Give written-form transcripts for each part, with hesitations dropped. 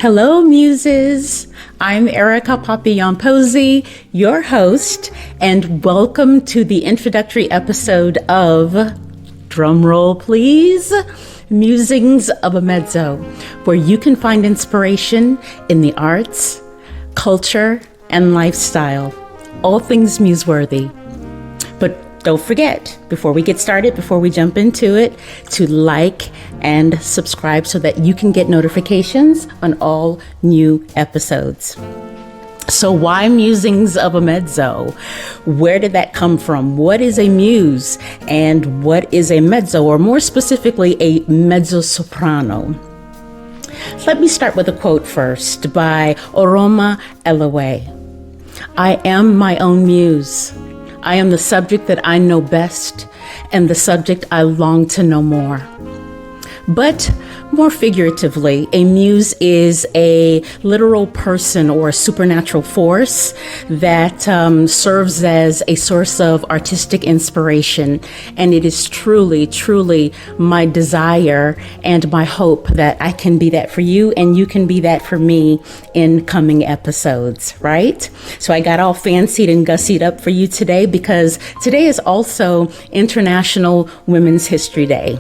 Hello, Muses. I'm Erica Papillion-Posey, your host, and welcome to the introductory episode of, drumroll please, Musings of a Mezzo, where you can find inspiration in the arts, culture, and lifestyle, all things muse-worthy. But don't forget, before we get started, before we jump into it, to like and subscribe so that you can get notifications on all new episodes. So why Musings of a Mezzo? Where did that come from? What is a muse? And what is a mezzo, or more specifically, a mezzo-soprano? Let me start with a quote first by Oroma Elewa. I am my own muse. I am the subject that I know best and the subject I long to know more. But more figuratively, a muse is a literal person or a supernatural force that serves as a source of artistic inspiration. And it is truly, truly my desire and my hope that I can be that for you and you can be that for me in coming episodes, right? So I got all fancied and gussied up for you today because today is also International Women's History Day.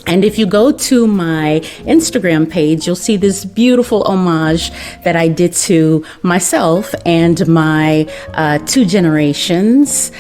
And if you go to my Instagram page, you'll see this beautiful homage that I did to myself and my two generations,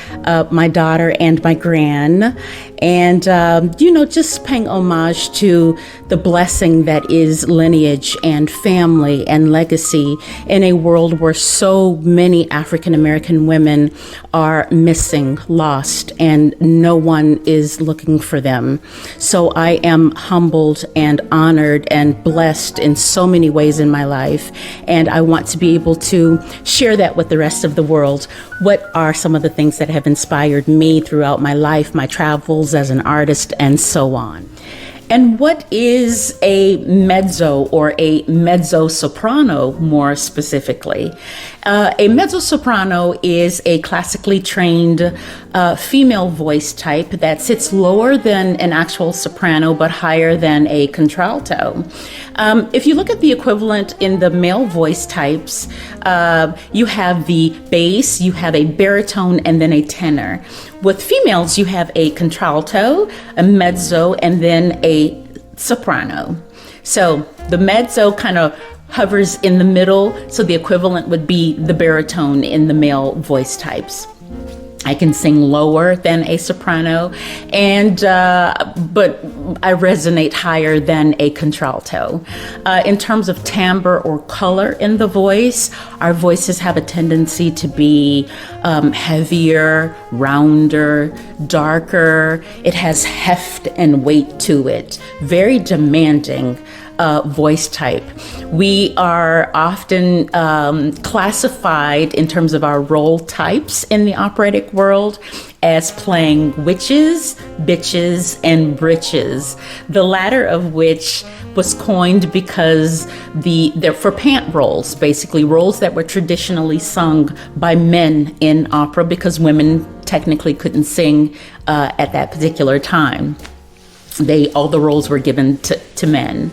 my daughter and my gran. And, just paying homage to the blessing that is lineage and family and legacy in a world where so many African American women are missing, lost, and no one is looking for them. So I am humbled and honored and blessed in so many ways in my life. And I want to be able to share that with the rest of the world. What are some of the things that have inspired me throughout my life, my travels as an artist, and so on? And what is a mezzo or a mezzo-soprano more specifically? A mezzo-soprano is a classically trained female voice type that sits lower than an actual soprano but higher than a contralto. If you look at the equivalent in the male voice types, you have the bass, you have a baritone, and then a tenor. With females, you have a contralto, a mezzo, and then a soprano. So the mezzo kind of hovers in the middle, so the equivalent would be the baritone in the male voice types. I can sing lower than a soprano, but I resonate higher than a contralto. In terms of timbre or color in the voice, our voices have a tendency to be heavier, rounder, darker. It has heft and weight to it. Very demanding voice type. We are often classified in terms of our role types in the operatic world as playing witches, bitches, and britches, the latter of which was coined because they're for pant roles, basically roles that were traditionally sung by men in opera because women technically couldn't sing at that particular time. All the roles were given to men.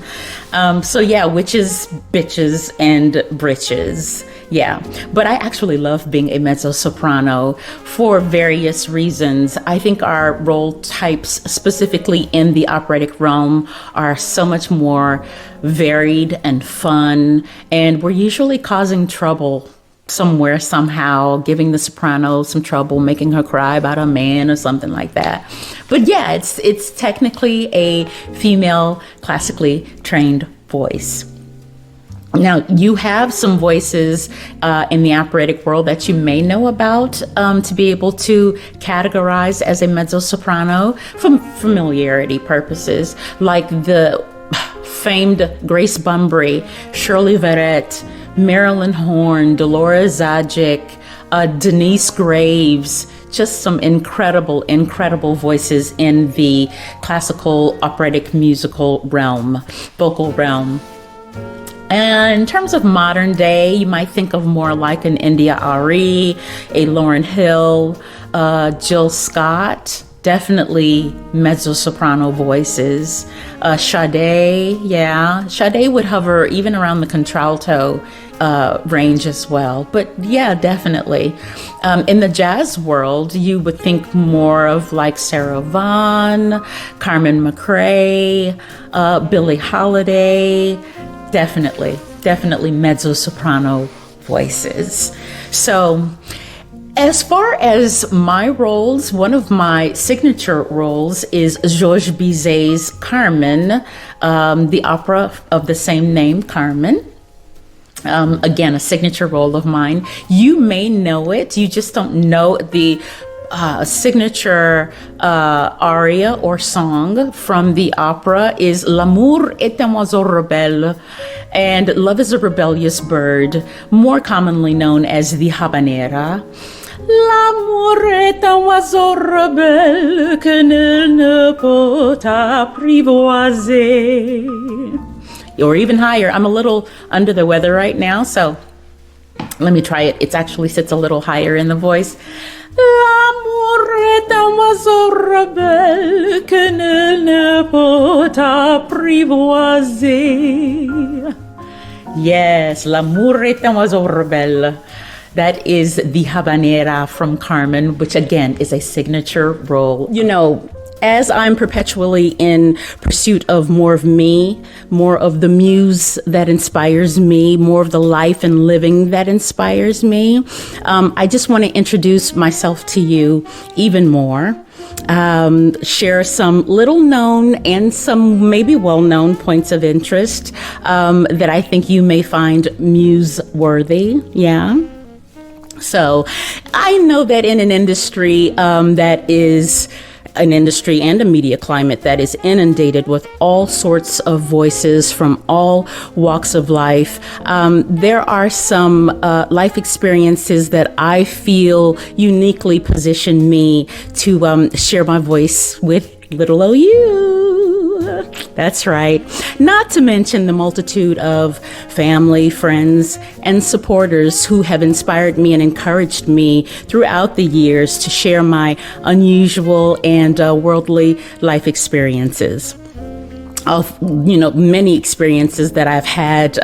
Witches, bitches, and britches. Yeah, but I actually love being a mezzo-soprano for various reasons. I think our role types, specifically in the operatic realm, are so much more varied and fun, and we're usually causing trouble somewhere, somehow, giving the soprano some trouble, making her cry about a man or something like that. But yeah, it's technically a female classically trained voice. Now, you have some voices in the operatic world that you may know about to be able to categorize as a mezzo-soprano for familiarity purposes, like the famed Grace Bumbry, Shirley Verrett, Marilyn Horne, Dolores Zajic, Denise Graves, just some incredible, incredible voices in the classical operatic musical realm, vocal realm. And in terms of modern day, you might think of more like an India Ari, a Lauryn Hill, Jill Scott, definitely mezzo-soprano voices. Sade, yeah. Sade would hover even around the contralto range as well. But yeah, definitely. In the jazz world, you would think more of like Sarah Vaughan, Carmen McRae, Billie Holiday. Definitely mezzo-soprano voices. So as far as my roles, one of my signature roles is Georges Bizet's Carmen, the opera of the same name, Carmen. Again, a signature role of mine. You may know it, you just don't know the signature aria or song from the opera is L'amour est un oiseau rebelle, and love is a rebellious bird, more commonly known as the habanera. L'amour est un oiseau rebelle que nul ne peut apprivoiser. Or even higher. I'm a little under the weather right now, so let me try it. It actually sits a little higher in the voice. L'amour est un oiseau rebelle que nul ne peut apprivoiser. Yes, l'amour est un oiseau rebelle. That is the habanera from Carmen, which again is a signature role. You know, as I'm perpetually in pursuit of more of me, more of the muse that inspires me, more of the life and living that inspires me, I just want to introduce myself to you even more. Share some little known and some maybe well-known points of interest that I think you may find muse worthy. Yeah. So I know that in an industry that is an industry and a media climate that is inundated with all sorts of voices from all walks of life, there are some life experiences that I feel uniquely position me to share my voice with little old you. That's right. Not to mention the multitude of family, friends, and supporters who have inspired me and encouraged me throughout the years to share my unusual and worldly life experiences. Of, you know, many experiences that I've had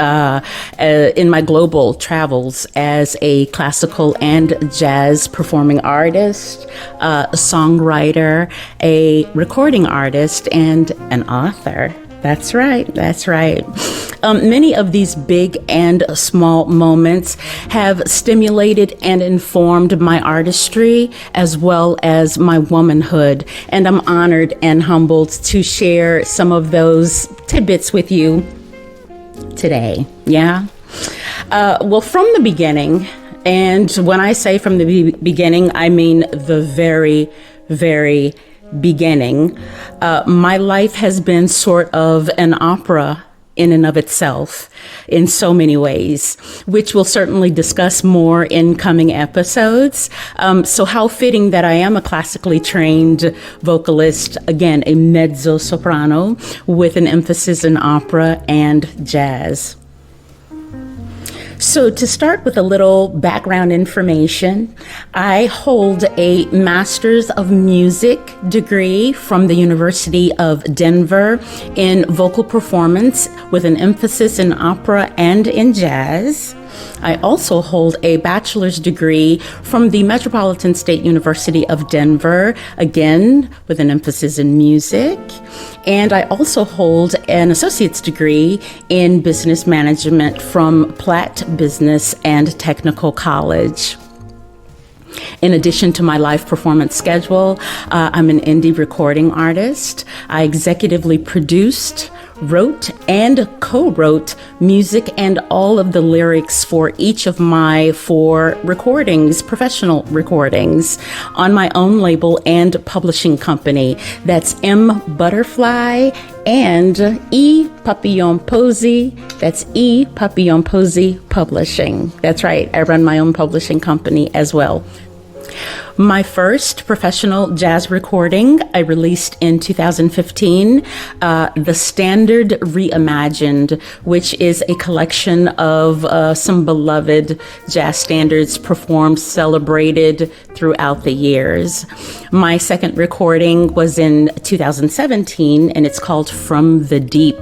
in my global travels as a classical and jazz performing artist, a songwriter, a recording artist, and an author. That's right. Many of these big and small moments have stimulated and informed my artistry as well as my womanhood. And I'm honored and humbled to share some of those tidbits with you today. Yeah. Well, from the beginning, and when I say from the beginning, I mean the very, very beginning. My life has been sort of an opera in and of itself in so many ways, which we'll certainly discuss more in coming episodes. So how fitting that I am a classically trained vocalist, again, a mezzo-soprano with an emphasis in opera and jazz. So to start with a little background information, I hold a Master's of Music degree from the University of Denver in vocal performance with an emphasis in opera and in jazz. I also hold a bachelor's degree from the Metropolitan State University of Denver, again, with an emphasis in music. And I also hold an associate's degree in business management from Platt Business and Technical College. In addition to my live performance schedule, I'm an indie recording artist. I executively produced, wrote, and co-wrote music and all of the lyrics for each of my 4 recordings, professional recordings, on my own label and publishing company. That's M Butterfly and E Papillion-Posey. That's E Papillion-Posey Publishing. That's right, I run my own publishing company as well. My first professional jazz recording I released in 2015, The Standard Reimagined, which is a collection of some beloved jazz standards performed, celebrated throughout the years. My second recording was in 2017, and it's called From the Deep.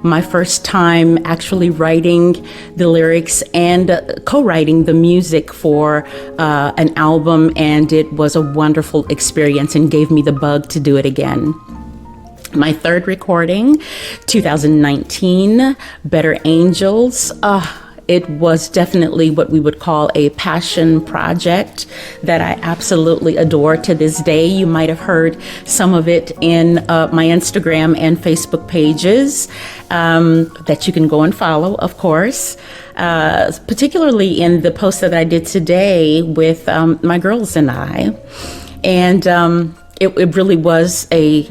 My first time actually writing the lyrics and co-writing the music for an album, and it was a wonderful experience and gave me the bug to do it again. My third recording, 2019, Better Angels. It was definitely what we would call a passion project that I absolutely adore to this day. You might have heard some of it in my Instagram and Facebook pages that you can go and follow, of course, particularly in the post that I did today with my girls and I. And it really was a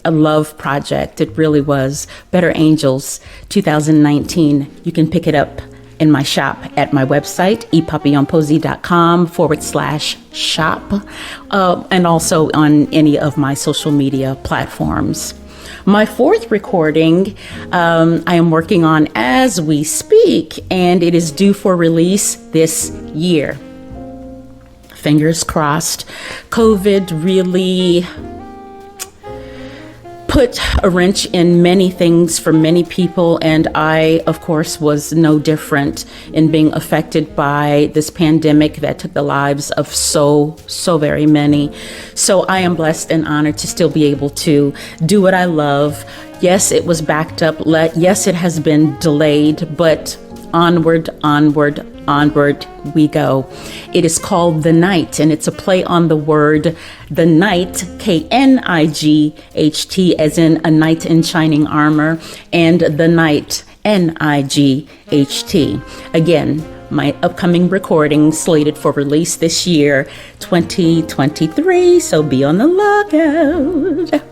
love project. It really was. Better Angels 2019. You can pick it up in my shop at my website, papillion-posey.com/shop, and also on any of my social media platforms. My fourth recording, I am working on as we speak, and it is due for release this year. Fingers crossed. COVID really put a wrench in many things for many people, and I, of course, was no different in being affected by this pandemic that took the lives of so very many. So I am blessed and honored to still be able to do what I love. Yes, it was backed up. Yes, it has been delayed, but onward we go. It is called The Night, and it's a play on the word the night, Knight, as in a knight in shining armor, and the night, Night. Again, my upcoming recording slated for release this year, 2023, so be on the lookout.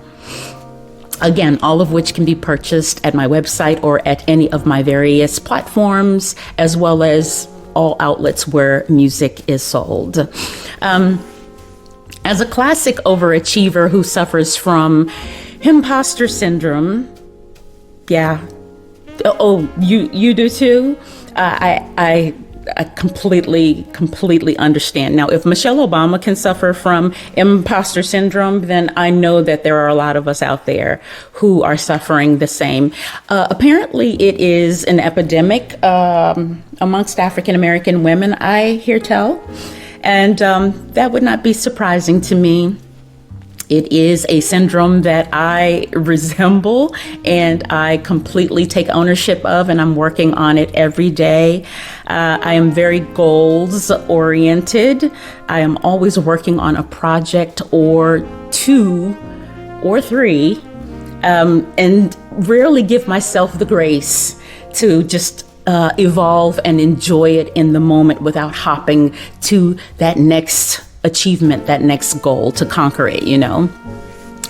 Again, all of which can be purchased at my website or at any of my various platforms, as well as all outlets where music is sold. As a classic overachiever who suffers from imposter syndrome, yeah. Oh, you do too? I completely understand. Now, if Michelle Obama can suffer from imposter syndrome, then I know that there are a lot of us out there who are suffering the same. Apparently, it is an epidemic amongst African American women, I hear tell, and that would not be surprising to me. It is a syndrome that I resemble and I completely take ownership of, and I'm working on it every day. I am very goals oriented. I am always working on a project or two or three, and rarely give myself the grace to just evolve and enjoy it in the moment without hopping to that next achievement, that next goal to conquer it, you know?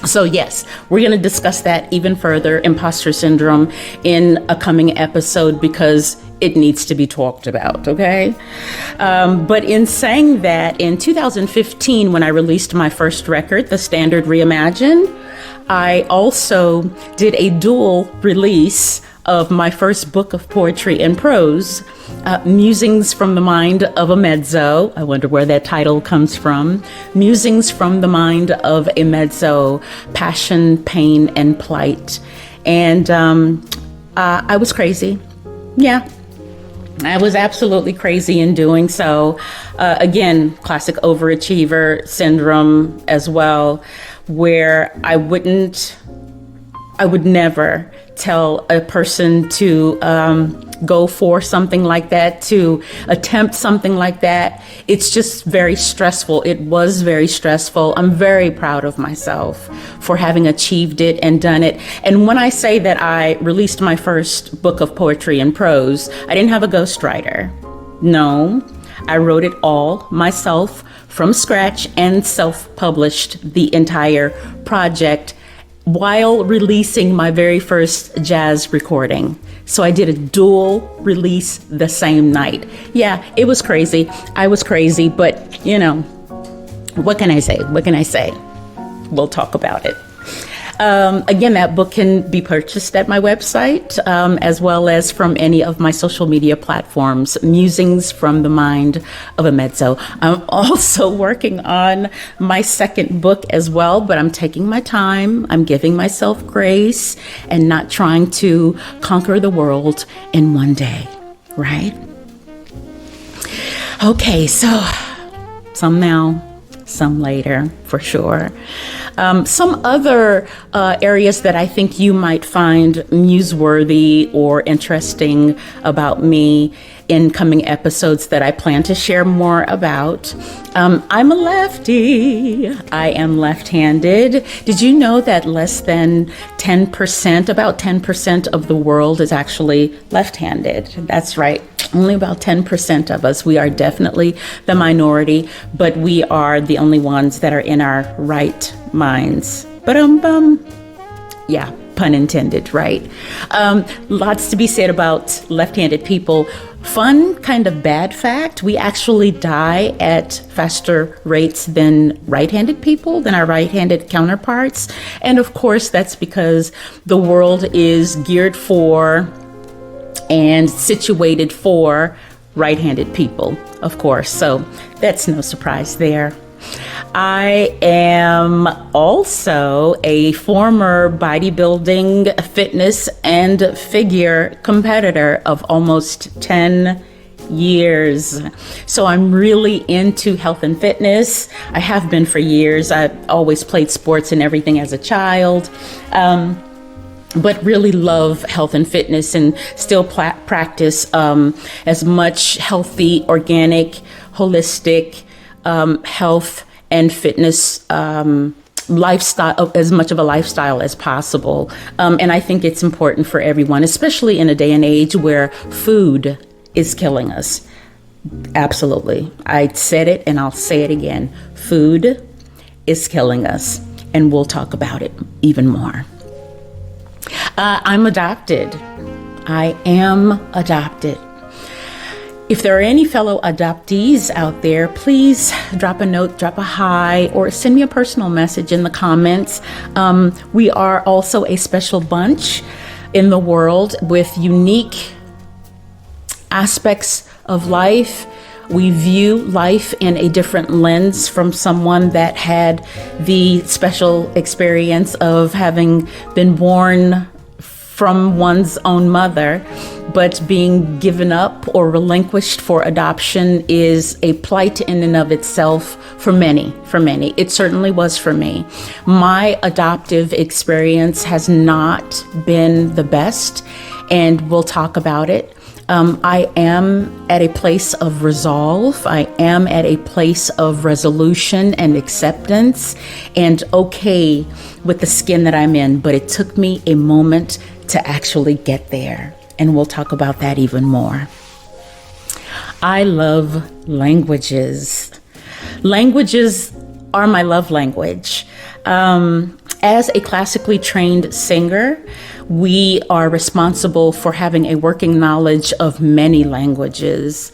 So yes, we're going to discuss that even further, imposter syndrome, in a coming episode because it needs to be talked about, okay? But in saying that, in 2015, when I released my first record, The Standard Reimagined, I also did a dual release of my first book of poetry and prose, Musings from the Mind of a Mezzo. I wonder where that title comes from. Musings from the Mind of a Mezzo, Passion, Pain, and Plight. And I was crazy. Yeah, I was absolutely crazy in doing so. Again, classic overachiever syndrome as well, where I would never tell a person to go for something like that, to attempt something like that. It's just very stressful. It was very stressful. I'm very proud of myself for having achieved it and done it. And when I say that I released my first book of poetry and prose, I didn't have a ghostwriter. No, I wrote it all myself from scratch and self-published the entire project while releasing my very first jazz recording. So I did a dual release the same night. Yeah, it was crazy. I was crazy, but you know, what can I say? What can I say? We'll talk about it. Again, that book can be purchased at my website, as well as from any of my social media platforms, Musings from the Mind of a Mezzo. I'm also working on my second book as well, but I'm taking my time. I'm giving myself grace and not trying to conquer the world in one day, right? Okay, so some now, some later, for sure. Some other areas that I think you might find muse-worthy or interesting about me in coming episodes that I plan to share more about. I'm a lefty. I am left-handed. Did you know that less than 10%, about 10% of the world is actually left-handed? That's right. Only about 10% of us. We are definitely the minority, but we are the only ones that are in our right minds. Yeah, pun intended, right? Lots to be said about left-handed people. Fun, kind of bad fact, we actually die at faster rates than right-handed people, than our right-handed counterparts. And of course, that's because the world is geared for and situated for right-handed people, of course. So that's no surprise there. I am also a former bodybuilding, fitness, and figure competitor of almost 10 years. So I'm really into health and fitness. I have been for years. I've always played sports and everything as a child. But really love health and fitness and still practice as much healthy, organic, holistic health and fitness lifestyle, as much of a lifestyle as possible. And I think it's important for everyone, especially in a day and age where food is killing us. Absolutely. I said it and I'll say it again. Food is killing us, and we'll talk about it even more. I'm adopted. I am adopted. If there are any fellow adoptees out there, please drop a note, drop a hi, or send me a personal message in the comments. We are also a special bunch in the world with unique aspects of life. We view life in a different lens from someone that had the special experience of having been born from one's own mother, but being given up or relinquished for adoption is a plight in and of itself for many. It certainly was for me. My adoptive experience has not been the best, and we'll talk about it. I am at a place of resolve. I am at a place of resolution and acceptance and okay with the skin that I'm in, but it took me a moment to actually get there. And we'll talk about that even more. I love languages. Languages are my love language. As a classically trained singer, we are responsible for having a working knowledge of many languages,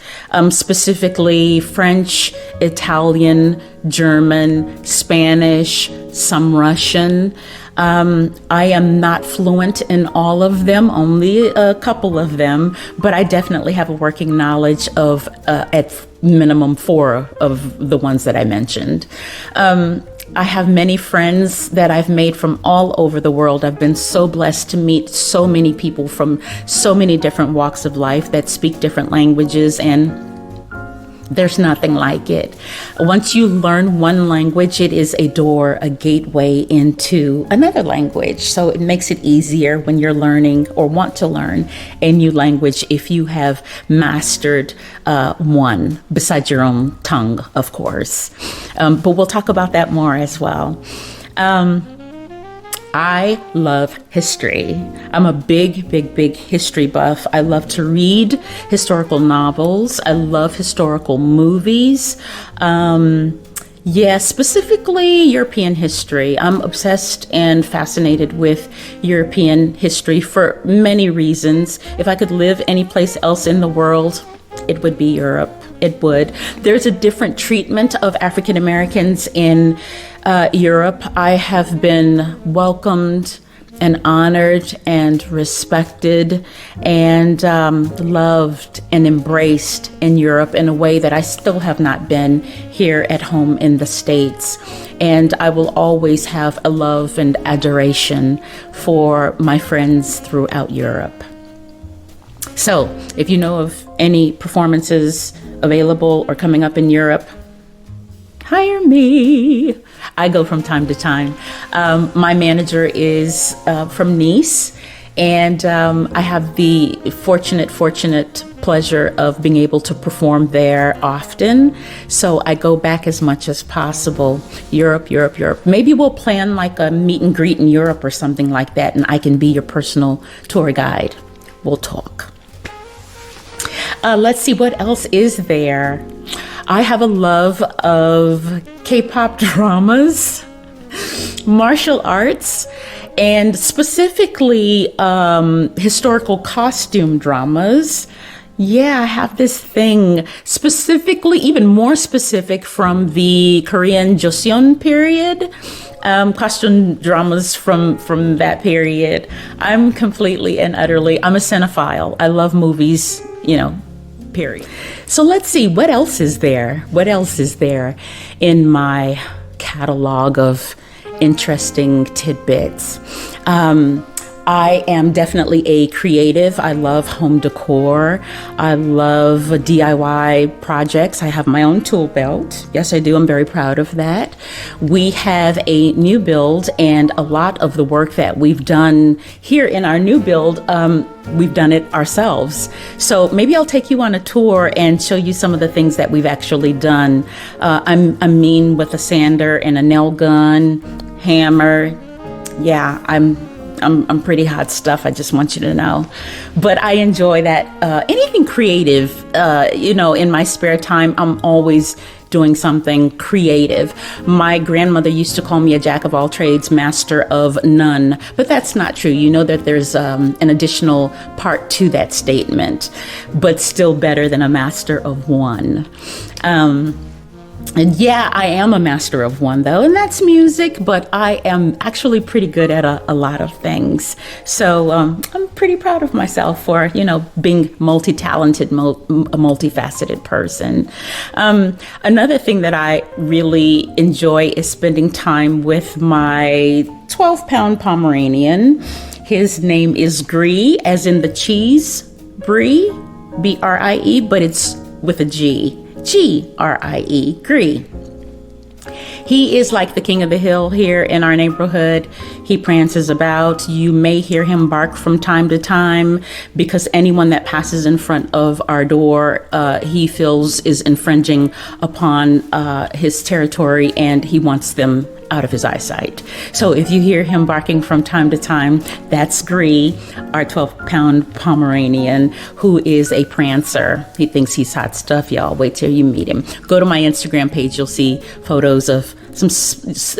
specifically French, Italian, German, Spanish, some Russian. I am not fluent in all of them, only a couple of them, but I definitely have a working knowledge of at minimum 4 of the ones that I mentioned. I have many friends that I've made from all over the world. I've been so blessed to meet so many people from so many different walks of life that speak different languages, and there's nothing like it. Once you learn one language, it is a door, a gateway into another language. So it makes it easier when you're learning or want to learn a new language if you have mastered one, besides your own tongue, of course. But we'll talk about that more as well. I love history. I'm a big history buff. I love to read historical novels. I love historical movies. Specifically European history. I'm obsessed and fascinated with European history for many reasons. If I could live any place else in the world, it would be Europe. it would. There's a different treatment of African Americans in Europe. I have been welcomed and honored and respected and loved and embraced in Europe in a way that I still have not been here at home in the States. And I will always have a love and adoration for my friends throughout Europe. So if you know of any performances available or coming up in Europe, hire me. I go from time to time. My manager is from Nice, and I have the fortunate pleasure of being able to perform there often. So I go back as much as possible. Europe. Maybe we'll plan like a meet and greet in Europe or something like that, and I can be your personal tour guide. We'll talk. Let's see, what else is there? I have a love of K-pop dramas, martial arts, and specifically historical costume dramas. Yeah, I have this thing specifically, even more specific from the Korean Joseon period, costume dramas from that period. I'm completely and utterly, I'm a cinephile. I love movies, period. So let's see, what else is there? What else is there in my catalog of interesting tidbits? I am definitely a creative. I love home decor. I love DIY projects. I have my own tool belt. Yes, I do. I'm very proud of that. We have a new build, and a lot of the work that we've done here in our new build, we've done it ourselves. So maybe I'll take you on a tour and show you some of the things that we've actually done. I'm mean with a sander and a nail gun, hammer. Yeah, I'm pretty hot stuff. I just want you to know. But I enjoy that. Anything creative, in my spare time, I'm always doing something creative. My grandmother used to call me a jack of all trades, master of none. But that's not true. You know that there's an additional part to that statement, but still better than a master of one. And yeah, I am a master of one, though, and that's music, but I am actually pretty good at a lot of things. So I'm pretty proud of myself for, being multi-talented, a multifaceted person. Another thing that I really enjoy is spending time with my 12-pound Pomeranian. His name is Gree, as in the cheese, Brie, B-R-I-E, but it's with a G. G-R-I-E, Gree. He is like the king of the hill here in our neighborhood. He prances about. You may hear him bark from time to time because anyone that passes in front of our door, he feels is infringing upon his territory, and he wants them out of his eyesight. So if you hear him barking from time to time, that's Gree, our 12-pound Pomeranian, who is a prancer. He thinks he's hot stuff, y'all. Wait till you meet him. Go to my Instagram page. You'll see photos of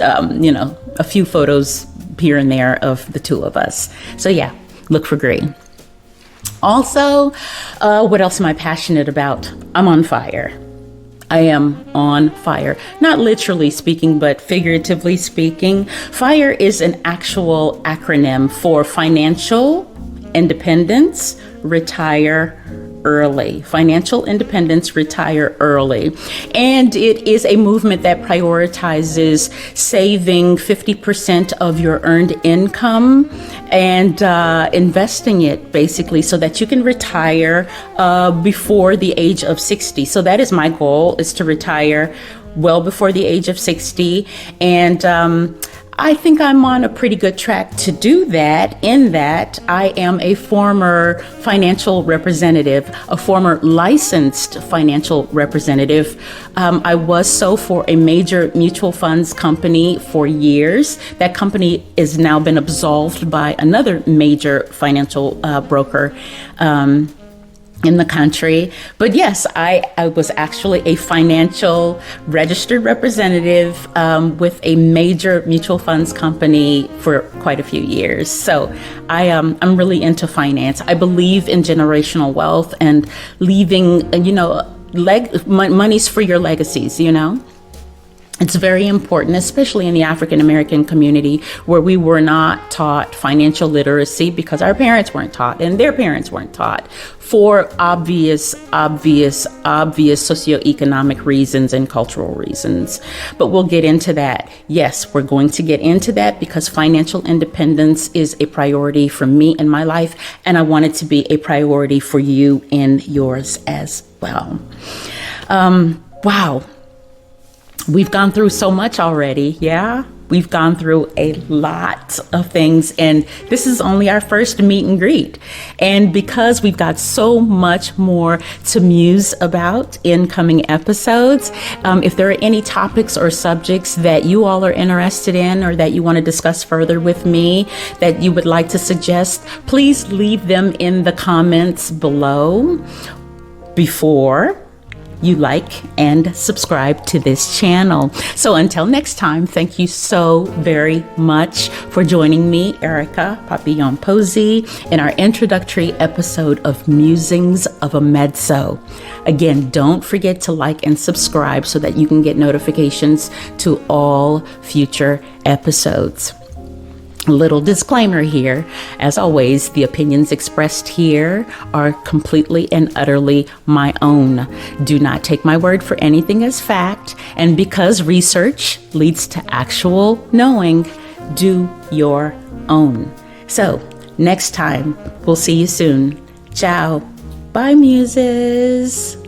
a few photos here and there of the two of us. So yeah, look for Gree. Also, what else am I passionate about? I'm on fire. I am on fire. Not literally speaking, but figuratively speaking. FIRE is an actual acronym for financial independence, retire early. Financial independence, retire early. And it is a movement that prioritizes saving 50% of your earned income and investing it basically so that you can retire before the age of 60. So that is my goal, is to retire well before the age of 60. And I think I'm on a pretty good track to do that, in that I am a former financial representative, a former licensed financial representative. I was so for a major mutual funds company for years. That company has now been absolved by another major financial broker in the country. But yes, I was actually a financial registered representative with a major mutual funds company for quite a few years. So I'm really into finance. I believe in generational wealth and leaving, money's for your legacies, you know? It's very important, especially in the African American community, where we were not taught financial literacy because our parents weren't taught and their parents weren't taught, for obvious socioeconomic reasons and cultural reasons. But we'll get into that. Yes, we're going to get into that because financial independence is a priority for me in my life, and I want it to be a priority for you in yours as well. Wow. We've gone through so much already. Yeah, we've gone through a lot of things, and this is only our first meet and greet. And because we've got so much more to muse about in coming episodes, if there are any topics or subjects that you all are interested in or that you want to discuss further with me that you would like to suggest, please leave them in the comments below before you like and subscribe to this channel. So until next time, thank you so very much for joining me, Erica Papillion-Posey, in our introductory episode of Musings of a Mezzo. Again, don't forget to like and subscribe so that you can get notifications to all future episodes. A little disclaimer here. As always, the opinions expressed here are completely and utterly my own. Do not take my word for anything as fact. And because research leads to actual knowing, do your own. So, next time, we'll see you soon. Ciao. Bye, muses.